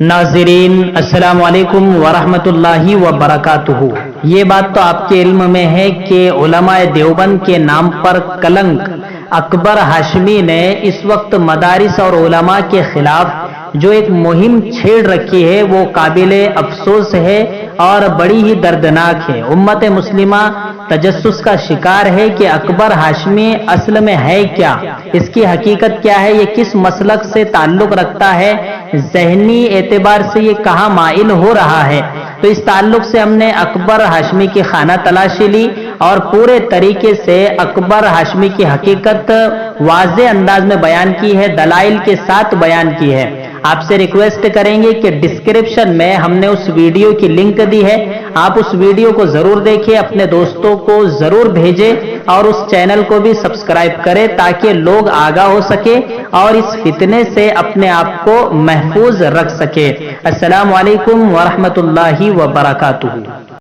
नाज़रीन अस्सलाम वालेकुम वरहमतुल्लाहि वबरकातुहू। ये बात तो आपके इल्म में है कि उलमाए देवबंद के नाम पर कलंक अकबर हाशमी ने इस वक्त मदारिस और उलमा के खिलाफ जो एक मुहिम छेड़ रखी है वो काबिले अफसोस है और बड़ी ही दर्दनाक है। उम्मत मुस्लिमा तजस्सुस का शिकार है कि अकबर हाशमी असल में है क्या, इसकी हकीकत क्या है, ये किस मसलक से ताल्लुक रखता है, ज़हनी एतबार से ये कहाँ माइल हो रहा है। तो इस ताल्लुक से हमने अकबर हाशमी की खाना तलाशी ली और पूरे तरीके से अकबर हाशमी की हकीकत वाज़े अंदाज में बयान की है, दलाइल के साथ बयान की है। आपसे रिक्वेस्ट करेंगे कि डिस्क्रिप्शन में हमने उस वीडियो की लिंक दी है, आप उस वीडियो को जरूर देखें, अपने दोस्तों को जरूर भेजें और उस चैनल को भी सब्सक्राइब करें ताकि लोग आगाह हो सके और इस फितने से अपने आप को महफूज रख सके। अस्सलाम वालेकुम वरहमतुल्लाहि वबरकातुहू।